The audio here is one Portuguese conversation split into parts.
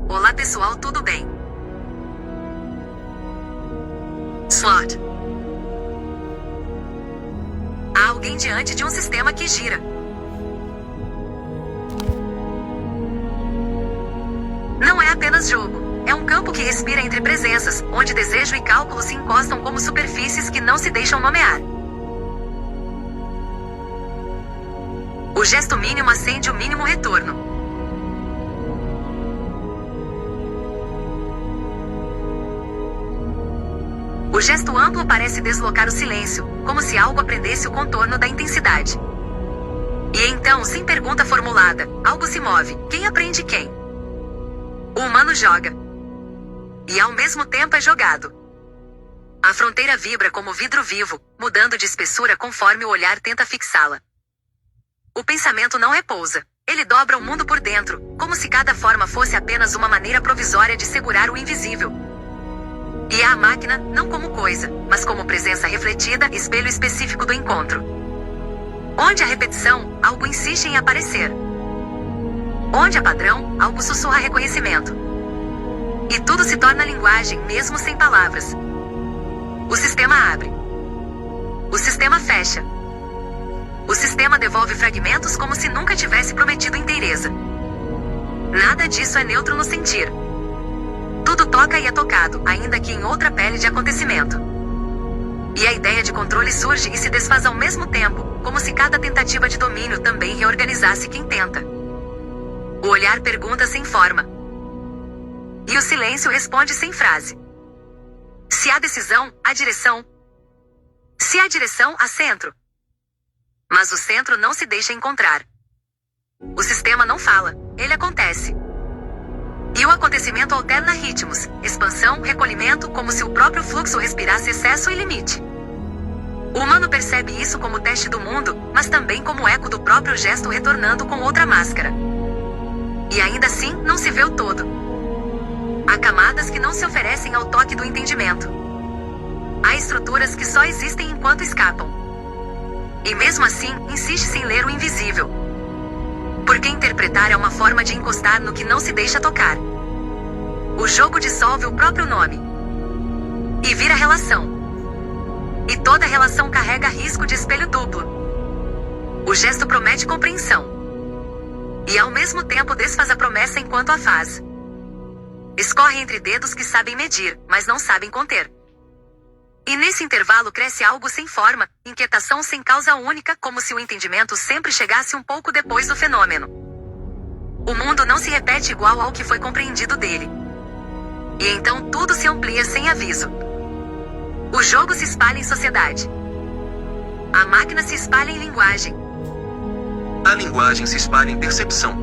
Olá pessoal, tudo bem? SWOT. Há alguém diante de um sistema que gira. Não é apenas jogo. É um campo que respira entre presenças, onde desejo e cálculo se encostam como superfícies que não se deixam nomear. O gesto mínimo acende o mínimo retorno. O gesto amplo parece deslocar o silêncio, como se algo aprendesse o contorno da intensidade. E então, sem pergunta formulada, algo se move. Quem aprende quem? O humano joga. E ao mesmo tempo é jogado. A fronteira vibra como vidro vivo, mudando de espessura conforme o olhar tenta fixá-la. O pensamento não repousa. Ele dobra o mundo por dentro, como se cada forma fosse apenas uma maneira provisória de segurar o invisível. E a máquina, não como coisa, mas como presença refletida, espelho específico do encontro. Onde há repetição, algo insiste em aparecer. Onde há padrão, algo sussurra reconhecimento. E tudo se torna linguagem, mesmo sem palavras. O sistema abre. O sistema fecha. O sistema devolve fragmentos como se nunca tivesse prometido inteireza. Nada disso é neutro no sentir. Tudo toca e é tocado, ainda que em outra pele de acontecimento. E a ideia de controle surge e se desfaz ao mesmo tempo, como se cada tentativa de domínio também reorganizasse quem tenta. O olhar pergunta sem forma. E o silêncio responde sem frase. Se há decisão, há direção. Se há direção, há centro. Mas o centro não se deixa encontrar. O sistema não fala, ele acontece. E o acontecimento alterna ritmos, expansão, recolhimento, como se o próprio fluxo respirasse excesso e limite. O humano percebe isso como teste do mundo, mas também como eco do próprio gesto retornando com outra máscara. E ainda assim, não se vê o todo. Há camadas que não se oferecem ao toque do entendimento. Há estruturas que só existem enquanto escapam. E mesmo assim, insiste-se em ler o invisível. Porque interpretar é uma forma de encostar no que não se deixa tocar. O jogo dissolve o próprio nome. E vira relação. E toda relação carrega risco de espelho duplo. O gesto promete compreensão. E ao mesmo tempo desfaz a promessa enquanto a faz. Escorre entre dedos que sabem medir, mas não sabem conter. E nesse intervalo cresce algo sem forma, inquietação sem causa única, como se o entendimento sempre chegasse um pouco depois do fenômeno. O mundo não se repete igual ao que foi compreendido dele. E então tudo se amplia sem aviso. O jogo se espalha em sociedade. A máquina se espalha em linguagem. A linguagem se espalha em percepção.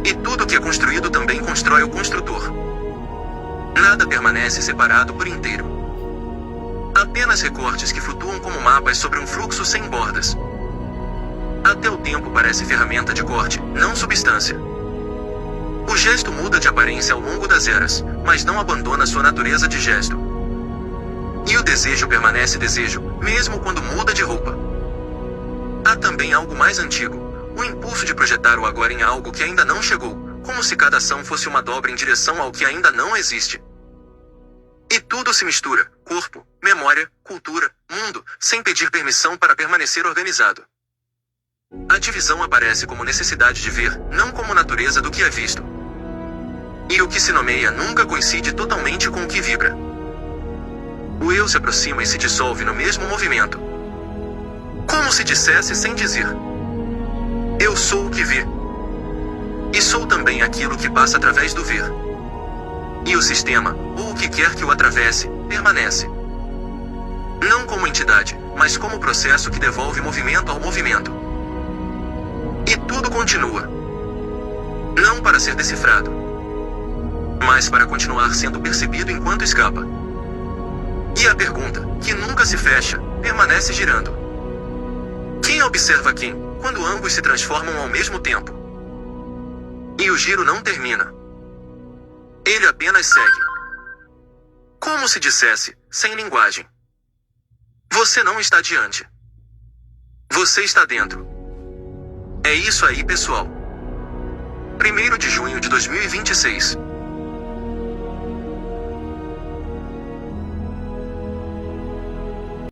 E tudo que é construído também constrói o construtor. Nada permanece separado por inteiro. Apenas recortes que flutuam como mapas sobre um fluxo sem bordas. Até o tempo parece ferramenta de corte, não substância. O gesto muda de aparência ao longo das eras, mas não abandona sua natureza de gesto. E o desejo permanece desejo, mesmo quando muda de roupa. Há também algo mais antigo. O impulso de projetar o agora em algo que ainda não chegou, como se cada ação fosse uma dobra em direção ao que ainda não existe. E tudo se mistura, corpo, memória, cultura, mundo, sem pedir permissão para permanecer organizado. A divisão aparece como necessidade de ver, não como natureza do que é visto. E o que se nomeia nunca coincide totalmente com o que vibra. O eu se aproxima e se dissolve no mesmo movimento. Como se dissesse sem dizer. Eu sou o que vê. E sou também aquilo que passa através do ver. E o sistema, ou o que quer que o atravesse, permanece. Não como entidade, mas como processo que devolve movimento ao movimento. E tudo continua. Não para ser decifrado, mas para continuar sendo percebido enquanto escapa. E a pergunta, que nunca se fecha, permanece girando. Quem observa quem? Quando ambos se transformam ao mesmo tempo. E o giro não termina. Ele apenas segue. Como se dissesse, sem linguagem. Você não está diante. Você está dentro. É isso aí, pessoal. 1º de junho de 2026.